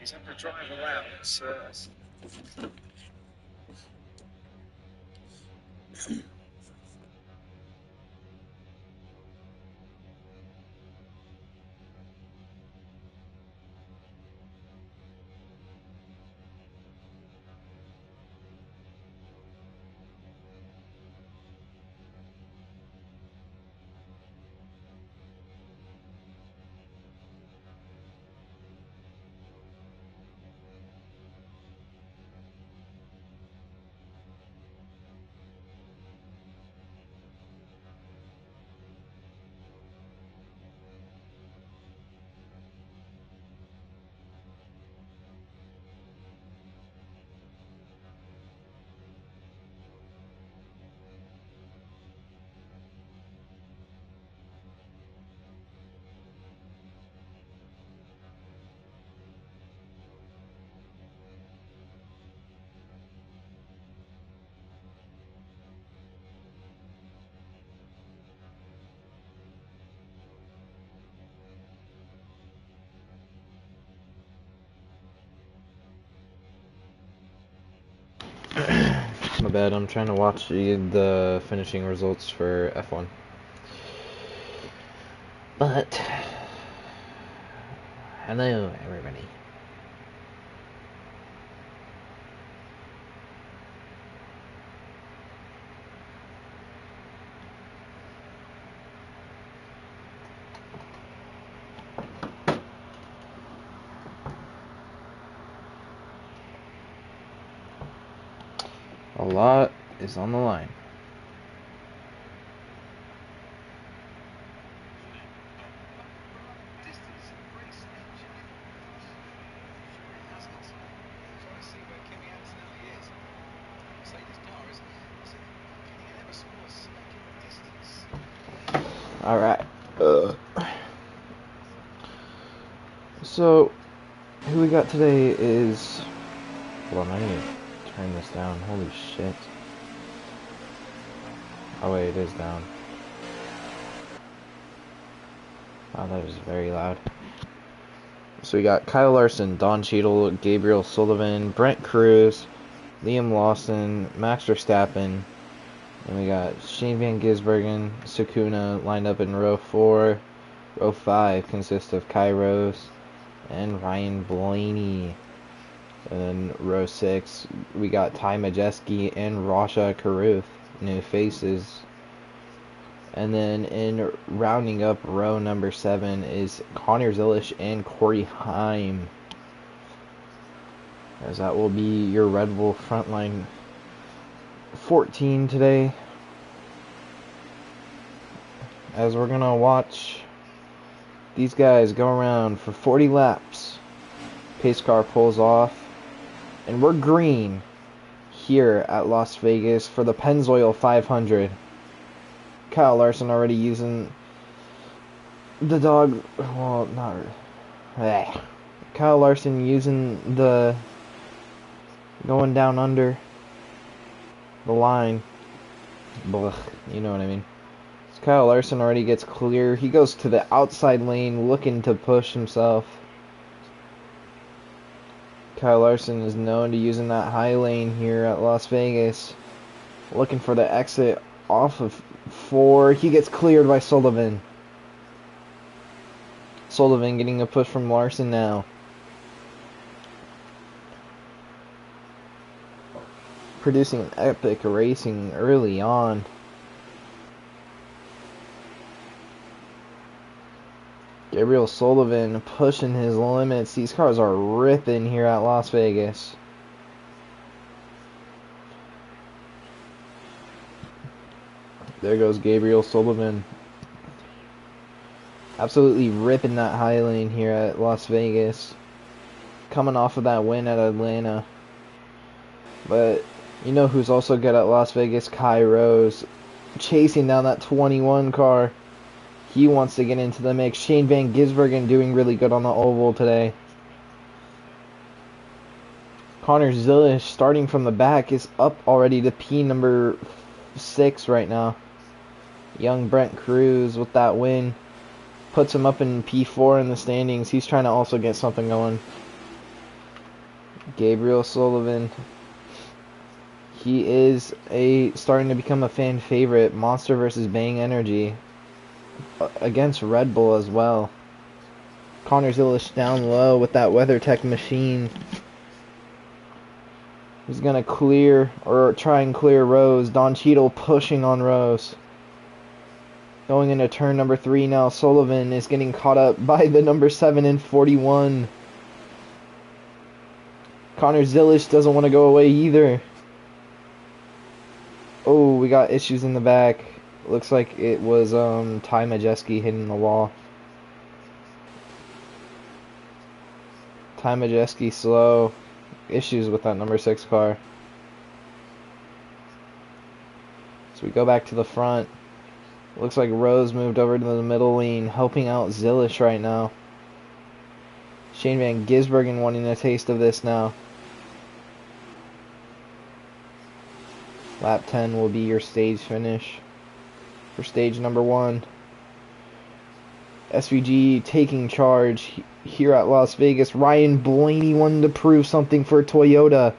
He's had to drive around. My bad, I'm trying to watch the finishing results for F1. But, hello everybody. A lot is on the line. Alright. So, who we got today is... Hold on, I need to turn this down. Holy shit. Oh wait, it is down. Wow, that was very loud. So we got Kyle Larson, Don Cheadle, Gabriel Sullivan, Brent Cruz, Liam Lawson, Max Verstappen, and we got Shane Van Gisbergen, Sakuna lined up in row 4. Row 5 consists of Kai Rose and Ryan Blaney. And then row 6, we got Ty Majeski and Rasha Karuth, new faces. And then in rounding up row number 7 is Connor Zilish and Corey Heim, as that will be your Red Bull Frontline 14 today. As we're gonna watch these guys go around for 40 laps. Pace car pulls off, and we're green here at Las Vegas for the Penzoil 500. Kyle Larson already using the dog, well, not really. Kyle Larson using the going down under the line. Blech, you know what I mean. So Kyle Larson already gets clear. He goes to the outside lane looking to push himself. Kyle Larson is known to using that high lane here at Las Vegas, looking for the exit off of 4. He gets cleared by Sullivan. Sullivan getting a push from Larson now. Producing an epic racing early on. Gabriel Sullivan pushing his limits. These cars are ripping here at Las Vegas. There goes Gabriel Sullivan. Absolutely ripping that high lane here at Las Vegas. Coming off of that win at Atlanta. But you know who's also good at Las Vegas? Kai Rose. Chasing down that 21 car. He wants to get into the mix. Shane Van Gisbergen doing really good on the oval today. Connor Zilish, starting from the back, is up already to P number 6 right now. Young Brent Cruz with that win. puts him up in P4 in the standings. He's trying to also get something going. Gabriel Sullivan. He is starting to become a fan favorite. Monster versus Bang Energy. Against Redbull as well. Connor Zilish down low with that WeatherTech machine. He's going to clear, or try and clear Rose. Don Cheadle pushing on Rose. Going into turn number 3 now. Sullivan is getting caught up by the number 7 and 41. Connor Zilish doesn't want to go away either. Oh, we got issues in the back. Looks like it was Ty Majeski hitting the wall. Ty Majeski slow. Issues with that number 6 car. So we go back to the front. Looks like Rose moved over to the middle lane, helping out Zilish right now. Shane Van Gisbergen wanting a taste of this now. Lap 10 will be your stage finish for stage number 1. SVG taking charge here at Las Vegas. Ryan Blaney wanting to prove something for Toyota.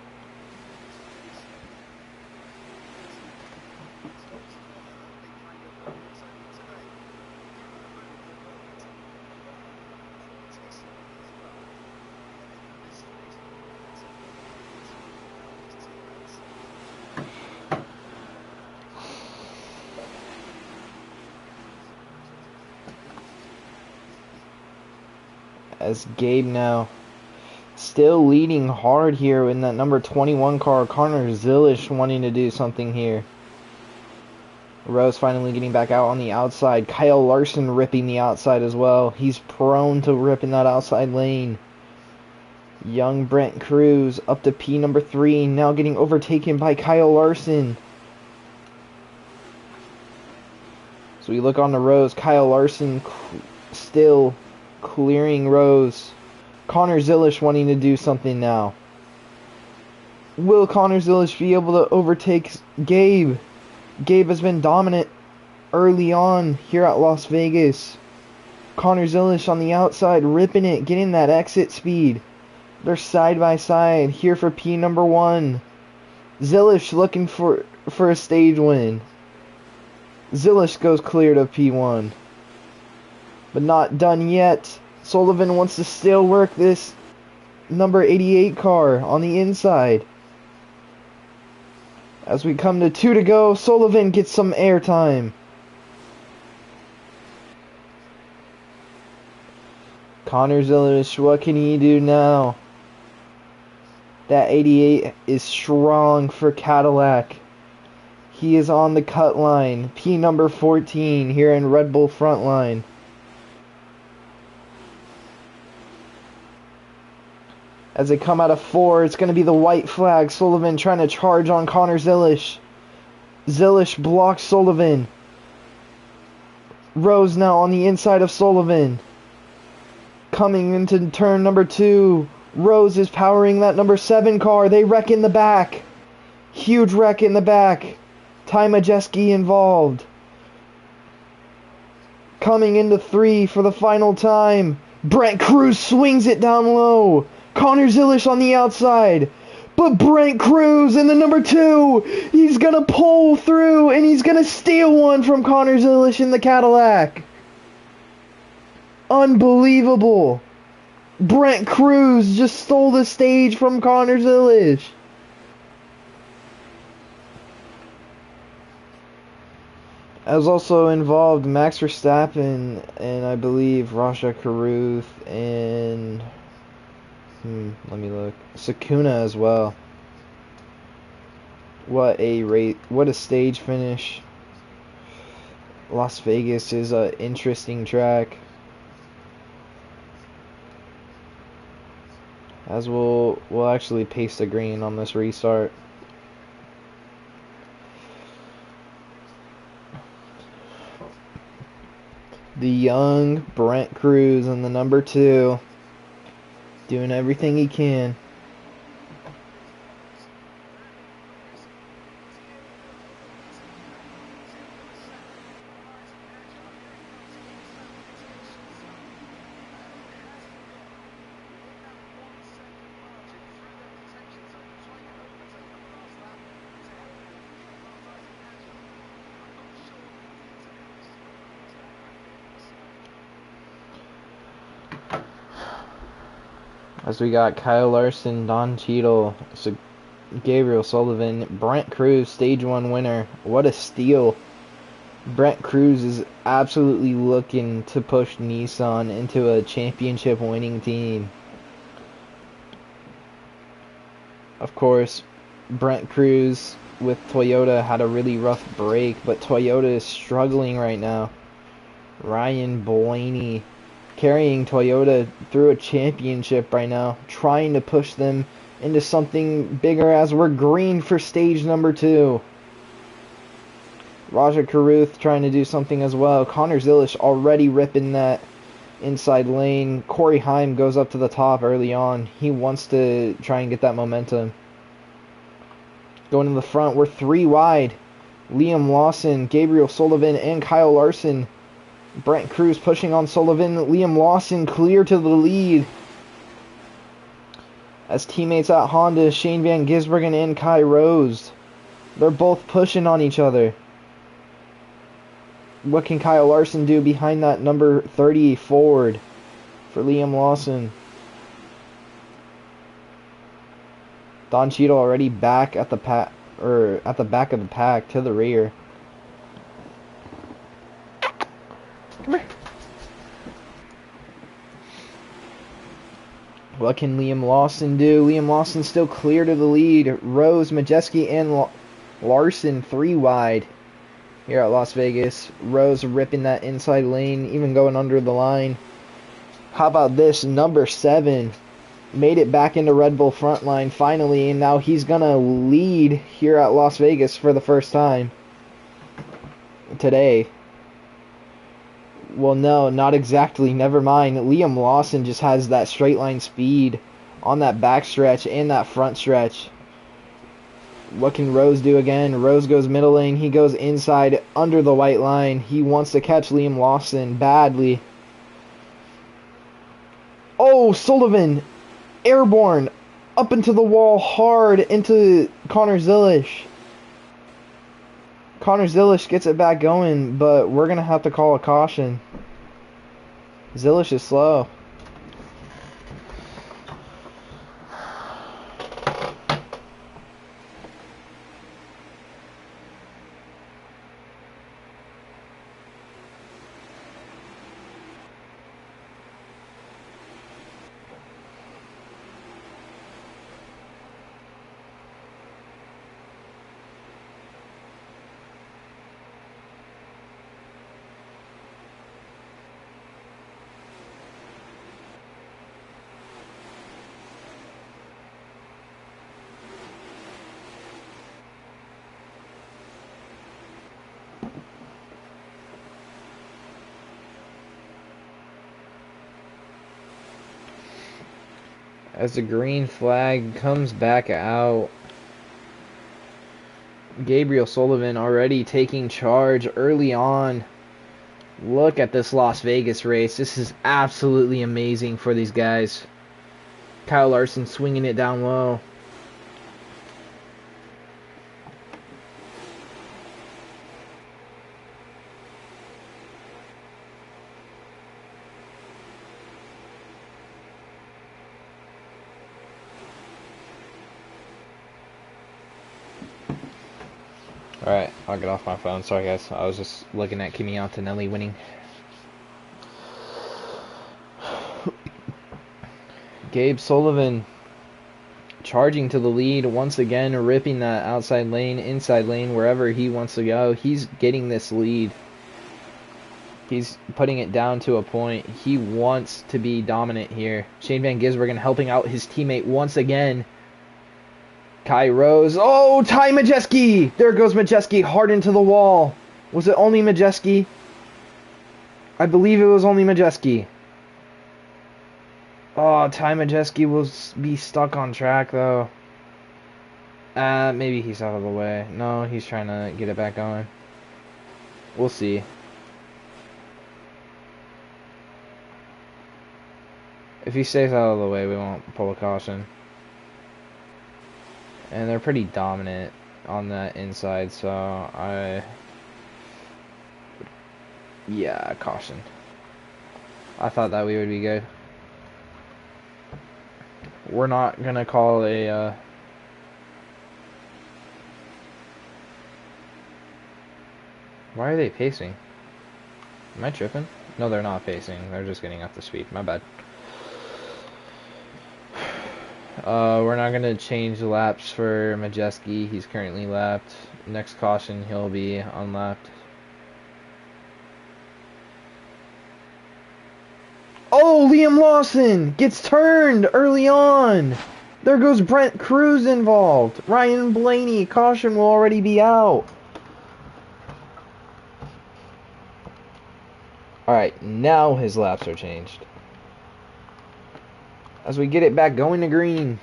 As Gabe now still leading hard here in that number 21 car. Connor Zilish wanting to do something here. Rose finally getting back out on the outside. Kyle Larson ripping the outside as well. He's prone to ripping that outside lane. Young Brent Cruz up to P number 3. Now getting overtaken by Kyle Larson. So we look on the Rose. Kyle Larson still clearing Rose. Connor Zilish wanting to do something now. Will Connor Zilish be able to overtake Gabe? Gabe has been dominant early on here at Las Vegas. Connor Zilish on the outside, ripping it, getting that exit speed. They're side by side here for P number 1. Zilish looking for a stage win. Zilish goes clear to P1. But not done yet. Sullivan wants to still work this number 88 car on the inside. As we come to 2 to go, Sullivan gets some airtime. Connor Zilish, what can he do now? That 88 is strong for Cadillac. He is on the cut line. P number 14 here in Redbull Frontline. As they come out of 4, it's going to be the white flag. Sullivan trying to charge on Connor Zilish. Zilish blocks Sullivan. Rose now on the inside of Sullivan. Coming into turn number 2. Rose is powering that number 7 car. They wreck in the back. Huge wreck in the back. Ty Majeski involved. Coming into 3 for the final time. Brent Cruz swings it down low. Connor Zilish on the outside. But Brent Cruz in the number 2. He's going to pull through and he's going to steal one from Connor Zilish in the Cadillac. Unbelievable. Brent Cruz just stole the stage from Connor Zilish. As also involved Max Verstappen and I believe Rasha Karuth and let me look. Sakuna as well. What a stage finish. Las Vegas is an interesting track. As we'll actually paste the green on this restart. The young Brent Cruz in the number 2. Doing everything he can. As we got Kyle Larson, Don Cheadle, Gabriel Sullivan, Brent Cruz, Stage 1 winner. What a steal. Brent Cruz is absolutely looking to push Nissan into a championship winning team. Of course, Brent Cruz with Toyota had a really rough break, but Toyota is struggling right now. Ryan Blaney carrying Toyota through a championship right now, trying to push them into something bigger as we're green for stage number 2. Raja Karuth trying to do something as well. Connor Zilish already ripping that inside lane. Corey Heim goes up to the top early on. He wants to try and get that momentum. Going in the front, we're 3 wide. Liam Lawson, Gabriel Sullivan, and Kyle Larson. Brent Cruz pushing on Sullivan. Liam Lawson clear to the lead. As teammates at Honda, Shane Van Gisbergen and Kai Rose. They're both pushing on each other. What can Kyle Larson do behind that number 30 Ford for Liam Lawson? Don Cheadle already back at the back of the pack to the rear. Come here. What can Liam Lawson do? Liam Lawson still clear to the lead. Rose, Majeski, and Larson 3 wide here at Las Vegas. Rose ripping that inside lane, even going under the line. How about this? Number 7 made it back into Redbull Frontline finally, and now he's going to lead here at Las Vegas for the first time today. Well, no, not exactly. Never mind. Liam Lawson just has that straight line speed on that back stretch and that front stretch. What can Rose do again? Rose goes middle lane. He goes inside under the white line. He wants to catch Liam Lawson badly. Oh, Sullivan. Airborne. Up into the wall hard into Connor Zilish. Connor Zilish gets it back going, but we're going to have to call a caution. Zilish is slow. As the green flag comes back out, Gabriel Sullivan already taking charge early on. Look at this Las Vegas race. This is absolutely amazing for these guys. Kyle Larson swinging it down low. Alright, I'll get off my phone. Sorry guys, I was just looking at Kimi Antonelli winning. Gabe Sullivan charging to the lead once again, ripping that outside lane, inside lane, wherever he wants to go. He's getting this lead. He's putting it down to a point. He wants to be dominant here. Shane Van Gisbergen helping out his teammate once again. Kai Rose. Oh, Ty Majeski! There goes Majeski hard into the wall. Was it only Majeski? I believe it was only Majeski. Oh, Ty Majeski will be stuck on track, though. Maybe he's out of the way. No, he's trying to get it back going. We'll see. If he stays out of the way, we won't pull a caution. And they're pretty dominant on that inside, so yeah, caution. I thought that we would be good. we're not gonna call a why are they pacing? Am I tripping? No, they're not pacing. They're just getting up to speed. My bad. We're not gonna change the laps for Majeski. He's currently lapped. Next caution, he'll be unlapped. Oh, Liam Lawson gets turned early on. There goes Brent Cruz involved. Ryan Blaney, caution will already be out. Alright, now his laps are changed. As we get it back going to green.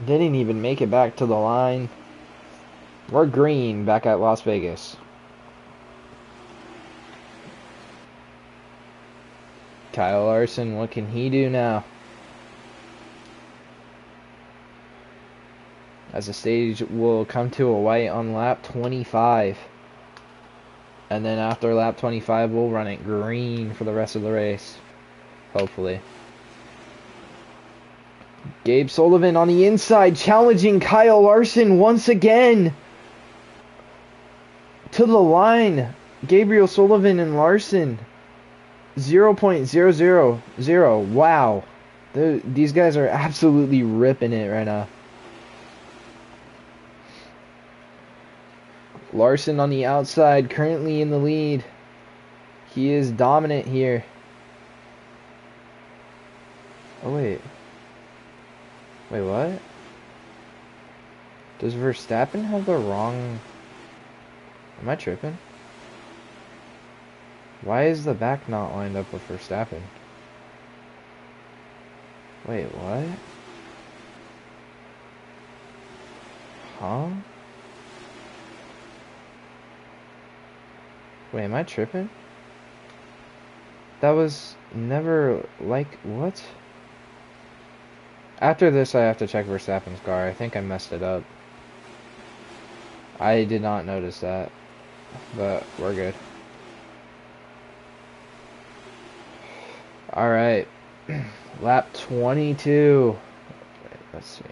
Didn't even make it back to the line. We're green back at Las Vegas. Kyle Larson, what can he do now? As the stage will come to a white on lap 25. And then after lap 25, we'll run it green for the rest of the race. Hopefully. Gabe Sullivan on the inside, challenging Kyle Larson once again. To the line. Gabriel Sullivan and Larson. 0.000. Wow. These guys are absolutely ripping it right now. Larson on the outside, currently in the lead. He is dominant here. Oh, wait. Wait, what? Does Verstappen have the wrong... Am I tripping? Why is the back not lined up with Verstappen? Wait, what? Huh? Wait, am I tripping? That was never like... What? After this, I have to check Verstappen's car. I think I messed it up. I did not notice that. But we're good. Alright. Lap 22. Wait, let's see.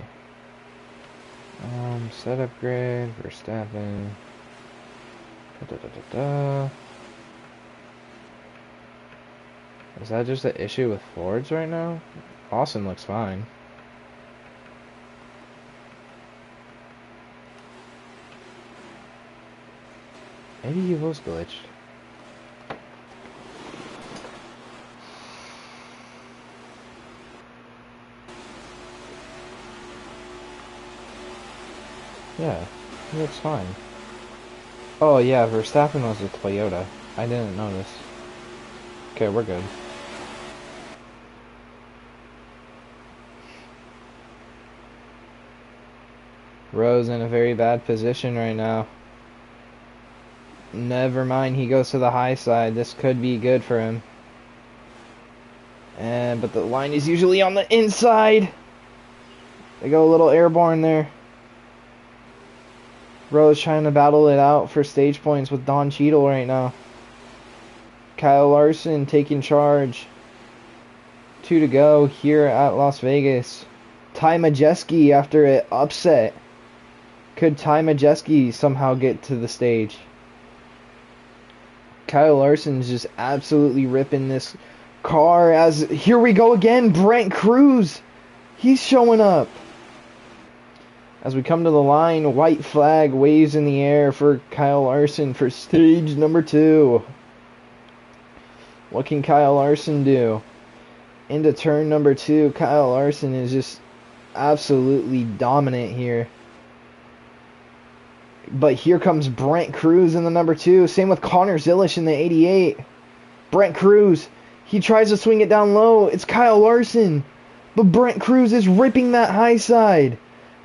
Setup grid, Verstappen. Is that just an issue with Fords right now? Austin looks fine. Maybe he was glitched. Yeah, he looks fine. Oh yeah, Verstappen was a Toyota. I didn't notice. Okay, we're good. Rose in a very bad position right now. Never mind, he goes to the high side. This could be good for him. But the line is usually on the inside. They go a little airborne there. Rose trying to battle it out for stage points with Don Cheadle right now. Kyle Larson taking charge. 2 to go here at Las Vegas. Ty Majeski after an upset. Could Ty Majeski somehow get to the stage? Kyle Larson's just absolutely ripping this car as here we go again. Brent Cruz. He's showing up. As we come to the line, white flag waves in the air for Kyle Larson for stage number 2. What can Kyle Larson do? Into turn number 2, Kyle Larson is just absolutely dominant here. But here comes Brent Cruz in the number 2. Same with Connor Zilish in the 88. Brent Cruz, he tries to swing it down low. It's Kyle Larson. But Brent Cruz is ripping that high side.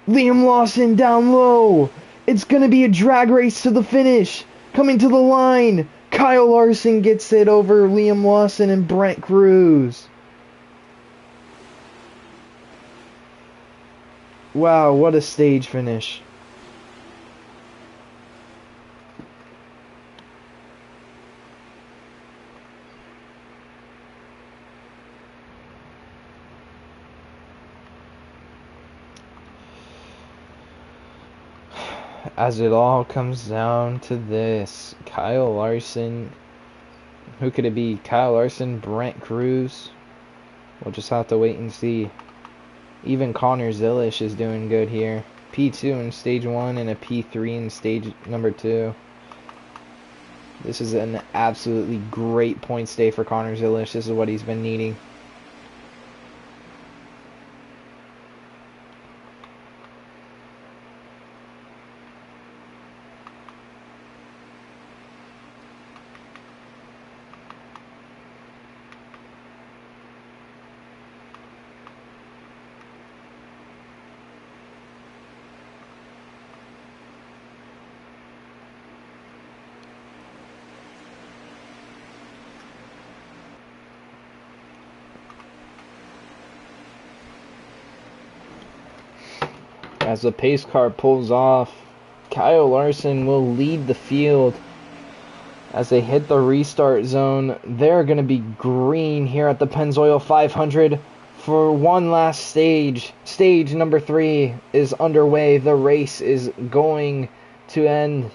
Liam Lawson down low. It's going to be a drag race to the finish. Coming to the line. Kyle Larson gets it over Liam Lawson and Brent Cruz. Wow, what a stage finish. as it all comes down to this. Kyle Larson. Who could it be? Kyle Larson, Brent Cruz. We'll just have to wait and see. Even Connor Zilish is doing good here. P2 in stage 1 and a P3 in stage number 2. This is an absolutely great points day for Connor Zilish. This is what he's been needing. As the pace car pulls off, Kyle Larson will lead the field. As they hit the restart zone, they're going to be green here at the Penzoil 500 for one last stage. Stage number 3 is underway. The race is going to end.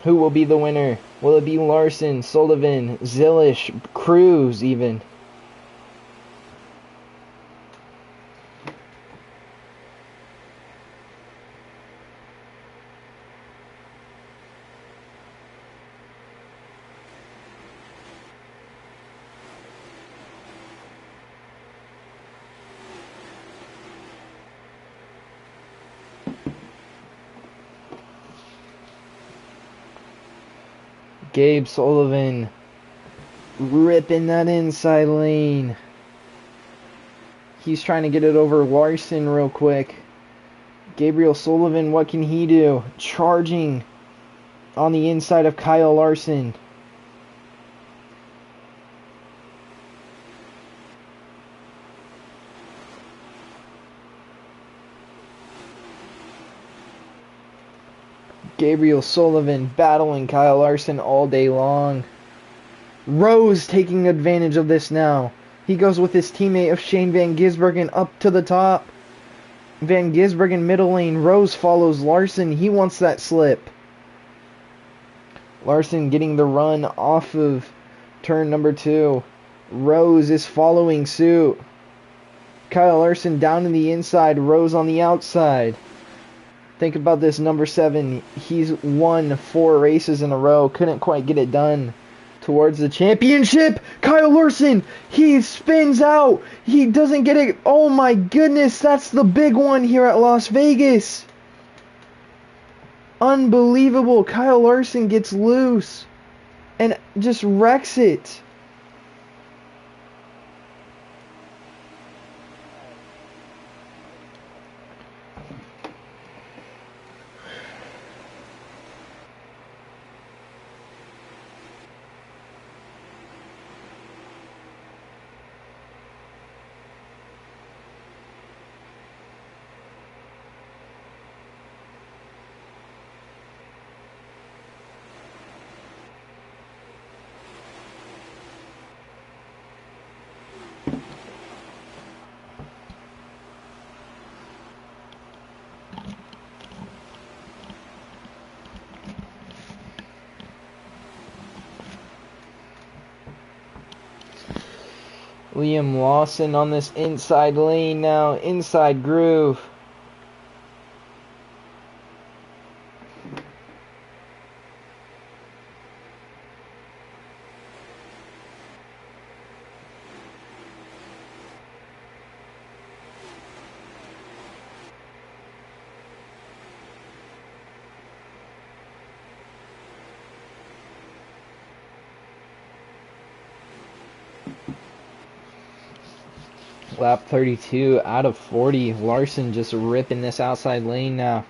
Who will be the winner? Will it be Larson, Sullivan, Zilish, Cruz even? Gabe Sullivan ripping that inside lane. He's trying to get it over Larson real quick. Gabriel Sullivan, what can he do? Charging on the inside of Kyle Larson. Gabriel Sullivan battling Kyle Larson all day long. Rose taking advantage of this now. He goes with his teammate of Shane Van Gisbergen up to the top. Van Gisbergen middle lane. Rose follows Larson. He wants that slip. Larson getting the run off of turn number 2. Rose is following suit. Kyle Larson down in the inside. Rose on the outside. Think about this number 7. He's won 4 races in a row. Couldn't quite get it done towards the championship. Kyle Larson, he spins out. He doesn't get it. Oh my goodness, that's the big one here at Las Vegas. Unbelievable. Kyle Larson gets loose and just wrecks it. Liam Lawson on this inside lane now. Inside groove. Lap 32 out of 40. Larson just ripping this outside lane now.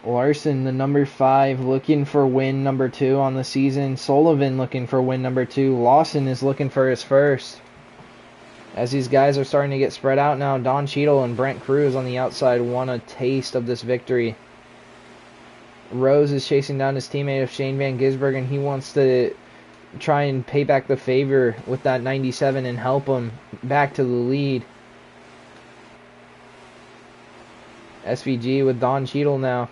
Larson, the number 5, looking for win number 2 on the season. Sullivan looking for win number 2. Lawson is looking for his first. As these guys are starting to get spread out now, Don Cheadle and Brent Cruz on the outside want a taste of this victory. Rose is chasing down his teammate of Shane Van Gisbergen. He wants to try and pay back the favor with that 97 and help him back to the lead. SVG with Don Cheadle now.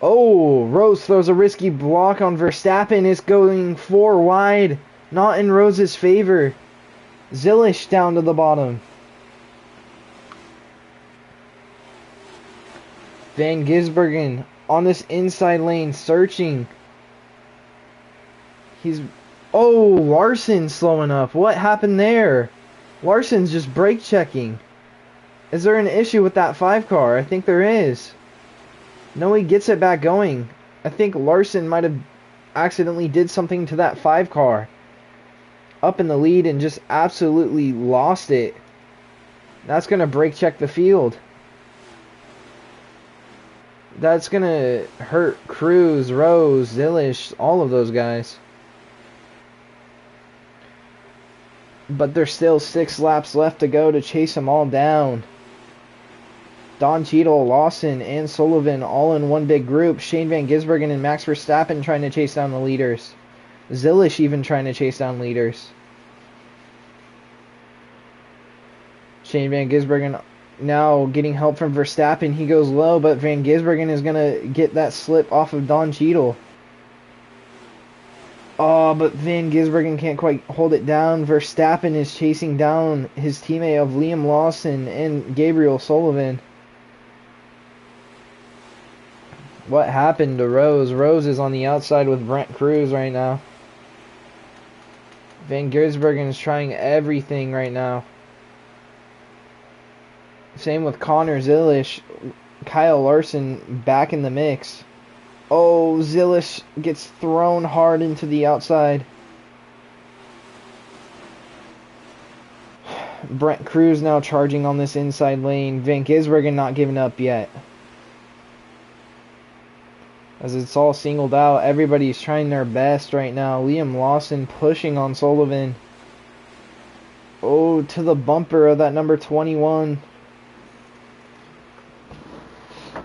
Oh, Rose throws a risky block on Verstappen. It's going 4 wide. Not in Rose's favor. Zilish down to the bottom. Van Gisbergen on this inside lane searching. Oh, Larson slowing up. What happened there? Larson's just brake checking. Is there an issue with that 5 car? I think there is. No, he gets it back going. I think Larson might have accidentally did something to that 5 car. Up in the lead and just absolutely lost it. That's going to brake check the field. That's going to hurt Cruz, Rose, Zilish, all of those guys. But there's still 6 laps left to go to chase them all down. Don Cheadle, Lawson, and Sullivan all in one big group. Shane Van Gisbergen and Max Verstappen trying to chase down the leaders. Zilish even trying to chase down leaders. Shane Van Gisbergen now getting help from Verstappen. He goes low, but Van Gisbergen is going to get that slip off of Don Cheadle. Oh, but Van Gisbergen can't quite hold it down. Verstappen is chasing down his teammate of Liam Lawson and Gabriel Sullivan. What happened to Rose? Rose is on the outside with Brent Cruz right now. Van Gisbergen is trying everything right now. Same with Connor Zilish. Kyle Larson back in the mix. Oh, Zilish gets thrown hard into the outside. Brent Cruz now charging on this inside lane. Van Gisbergen not giving up yet. As it's all singled out, everybody's trying their best right now. Liam Lawson pushing on Sullivan. Oh, to the bumper of that number 21.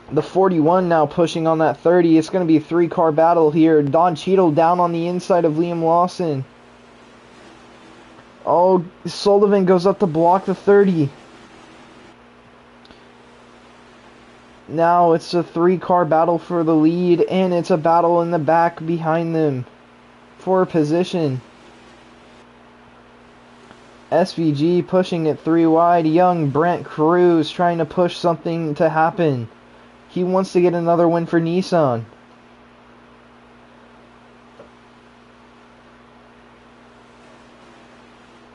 The 41 now pushing on that 30. It's going to be a 3-car battle here. Don Cheadle down on the inside of Liam Lawson. Oh, Sullivan goes up to block the 30. Now it's a 3-car battle for the lead, and it's a battle in the back behind them for position. SVG pushing it 3 wide. Young Brent Cruz trying to push something to happen. He wants to get another win for Nissan.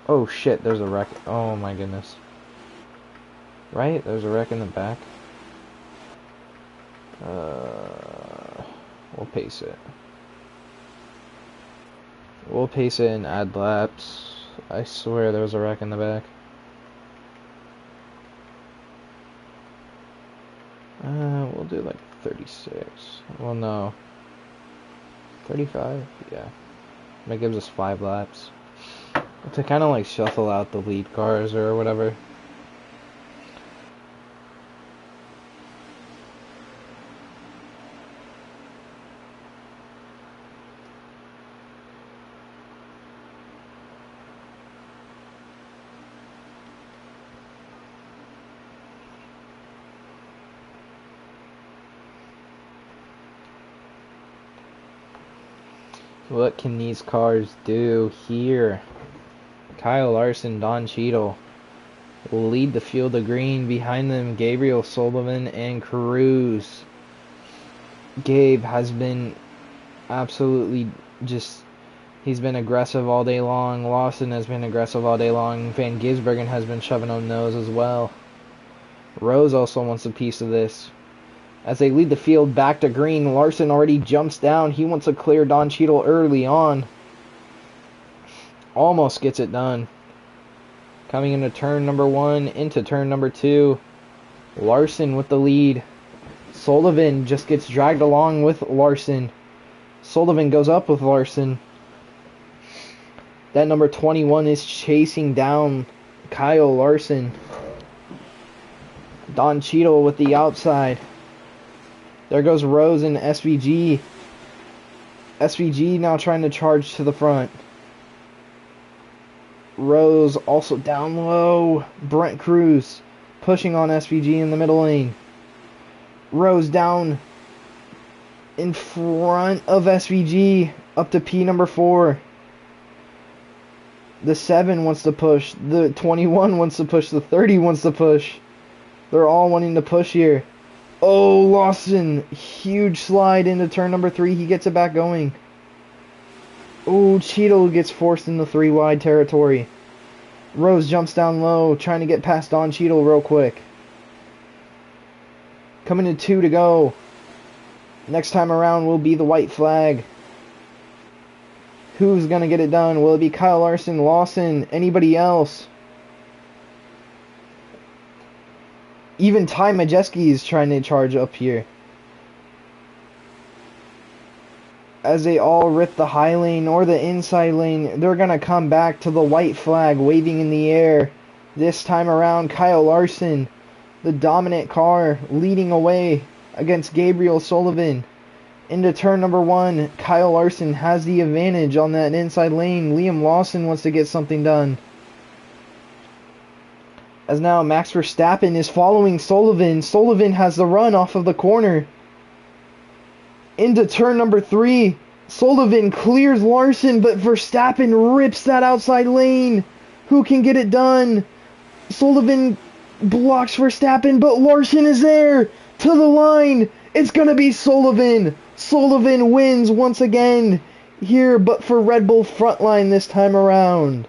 Oh shit, there's a wreck. Oh my goodness. Right? There's a wreck in the back. We'll pace it. We'll pace it and add laps. I swear there was a wreck in the back. We'll do like 36. Well, no. 35? Yeah. That gives us 5 laps. To kind of like shuffle out the lead cars or whatever. What can these cars do here? Kyle Larson, Don Cheadle will lead the field of green. Behind them, Gabriel Sullivan and Cruz. Gabe has been absolutely just... He's been aggressive all day long. Lawson has been aggressive all day long. Van Gisbergen has been shoving on nose as well. Rose also wants a piece of this. As they lead the field back to green, Larson already jumps down. He wants to clear Don Cheadle early on. Almost gets it done. Coming into turn number 1, into turn number 2. Larson with the lead. Sullivan just gets dragged along with Larson. Sullivan goes up with Larson. That number 21 is chasing down Kyle Larson. Don Cheadle with the outside. There goes Rose and SVG. SVG now trying to charge to the front. Rose also down low. Brent Cruz pushing on SVG in the middle lane. Rose down in front of SVG, up to P number 4. The 7 wants to push, the 21 wants to push, the 30 wants to push. They're all wanting to push here. Oh, Lawson, huge slide into turn number 3. He gets it back going. Oh, Cheeto gets forced into 3 wide territory. Rose jumps down low, trying to get past Don Cheeto real quick. Coming to 2 to go. Next time around will be the white flag. Who's going to get it done? Will it be Kyle Larson, Lawson, anybody else? Even Ty Majeski is trying to charge up here. As they all rip the high lane or the inside lane, they're going to come back to the white flag waving in the air. This time around, Kyle Larson, the dominant car, leading away against Gabriel Sullivan. Into turn number 1, Kyle Larson has the advantage on that inside lane. Liam Lawson wants to get something done. As now Max Verstappen is following Sullivan. Sullivan has the run off of the corner. Into turn number 3, Sullivan clears Larson, but Verstappen rips that outside lane. Who can get it done? Sullivan blocks Verstappen, but Larson is there to the line. It's going to be Sullivan. Sullivan wins once again here, but for Red Bull Frontline this time around.